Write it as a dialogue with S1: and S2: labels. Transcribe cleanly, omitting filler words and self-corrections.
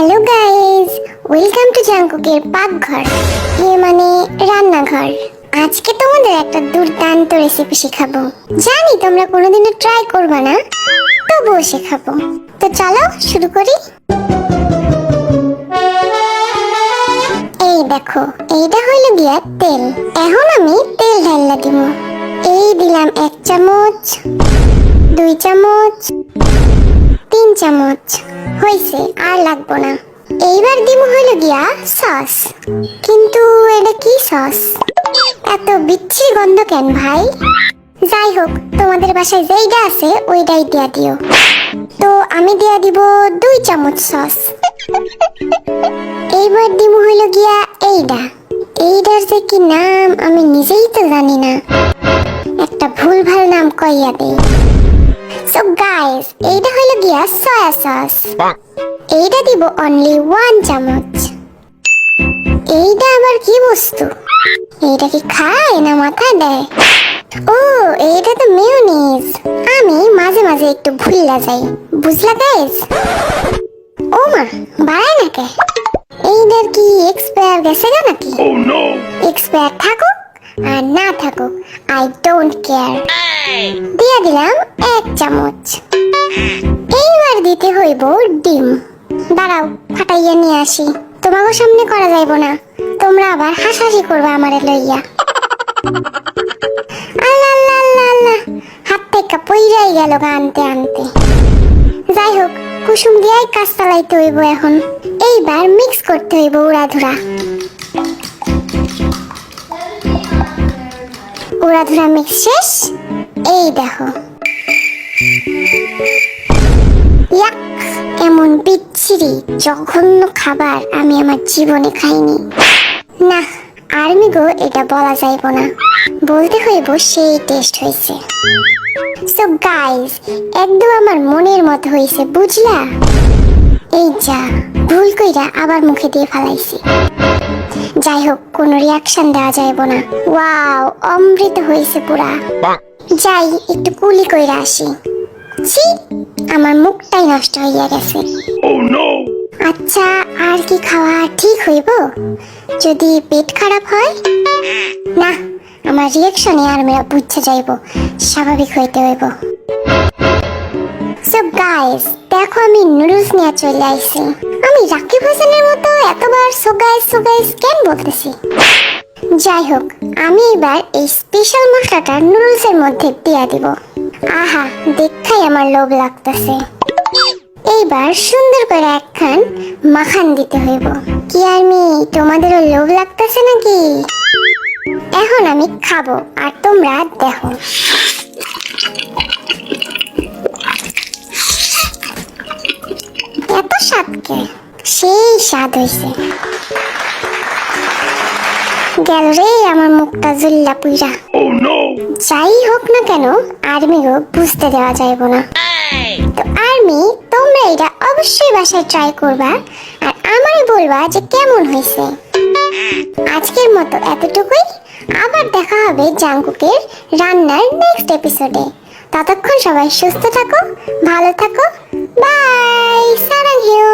S1: Hello guys, welcome to জাঙ্কুকের পাকঘর, মানে রান্নাঘর। আজকে তোমাদের একটা দুর্দান্ত রেসিপি শেখাবো। জানি তোমরা কোনোদিনও ট্রাই করবে না, তবুও শেখাবো। তো চলো শুরু করি। এই দেখো, এইটা হইল গিয়া তেল। এখন আমি তেল ঢাললা দিব। এই দিলাম 1 চামচ, 2 চামচ, 3 চামচ। হইছে, আর লাগবো না। এইবার দিব হইল গিয়া সস। কিন্তু এটা কি সস? এত বিচ্ছিরি গন্ধ কেন ভাই? যাই হোক, তোমাদের বাসায় যেইটা আছে ওইটাই দিয়া দিও। তো আমি দিয়া দিব 2 চামচ সস। এইবার দিব হইল গিয়া এইটার যে কি নাম আমি নিজেই তো জানি না, একটা ভুলভাল নাম কইয়া দেই। সো গাইস, এইটা হইল গিয়া সয়া সস। এইটা দিব অনলি 1 চামচ। এইটা আবার কি বস্তু? এইটা কি খায় না মাথায় দেয়? ও, এইটা তো মেয়োনিজ। আমি মাঝে মাঝে একটু ভুললা যাই, বুঝলা গাইস? ও মা, বাড়ায় না কে? এইটার কি এক্সপায়ার গেছে গা নাকি? এক্সপায়ার থাকুক আর না থাকুক, আই ডোন্ট কেয়ার। দিয়া দিলাম 1 চামচ। এইবার দিতে হইব ডিম। দাঁড়াও, ফাটাইয়া নিয়ে আসি। তোমাকে সামনে করা যাইব না, তোমরা আবার হাসাহাসি করবে আমারে লইয়া। আল্লাহ আল্লাহ আল্লাহ আল্লাহ, হাত থেকে পইরাই গেল আনতে আনতে। যাই হোক, কুসুম দিয়াই কাজ চালাইতে হইব এখন। এইবার মিক্স করতে হইব উড়াধুরা। উড়াধুরা মিক্স শেষ। এই দেখো, ইয়াক, এমন বিচ্ছিরি জঘন্য খাবার আমি আমার জীবনে খাইনি। না, আর্মি গো, এটা বলা যাইব না, বলতে হইব সেই টেস্ট হয়েছে। সো গাইস, একদম আমার মনের মতো হয়েছে, বুঝলা? এই যা, ভুল কইরা আবার মুখে দিয়ে ফালাইছি। যাই হোক, কোনো রিয়াকশন দেওয়া যাইব না। ওয়াও, অমৃত হয়েছে পুরা। যাই একটু কুলি কইরা আসি। ছি, আমার মুখটাই নষ্ট হইয়া গেছে। আচ্ছা, আর কি খাওয়া ঠিক হইব? যদি পেট খারাপ হয়? না, আমার রিয়াকশনে আর মেরা বুঝতে যাইব, স্বাভাবিক হইতে হইব। সো গাইস, দেখো আমি নুডলস নিয়ে চলে আইছি। আমি রাকিব হোসেনের মতো এতবার সো গাইস কেন বলতেছি? যাই হোক, আমি এবার এই স্পেশাল মশলাটা নুডলসের মধ্যে দিয়ে দিব। আহা, দেখাই আমার লোভ লাগতেছে। এইবার সুন্দর করে একখান মাখান দিতে হইব। কি আমি তোমাদেরও লোভ লাগতেছে নাকি? এখন আমি খাবো আর তোমরা দেখো। এত স্বাদকে, সেই স্বাদ হইছে। গেল রে আমার মুখটা জুল্লা পুইরা। যাই হোক না কেন, আর্মি গো বুঝতে দেওয়া যাইব না। তো আর্মি, তোমরা এটা অবশ্যই বাসায় ট্রাই করবা আর আমারে বলবা যে কেমন হয়েছে। আজকের মতো এতটুকুই। আবার দেখা হবে জাঙ্কুকের রান্নার নেক্সট এপিসোডে। ততক্ষণ সবাই সুস্থ থাকো, ভালো থাকো। বাই, সারাং হিউ।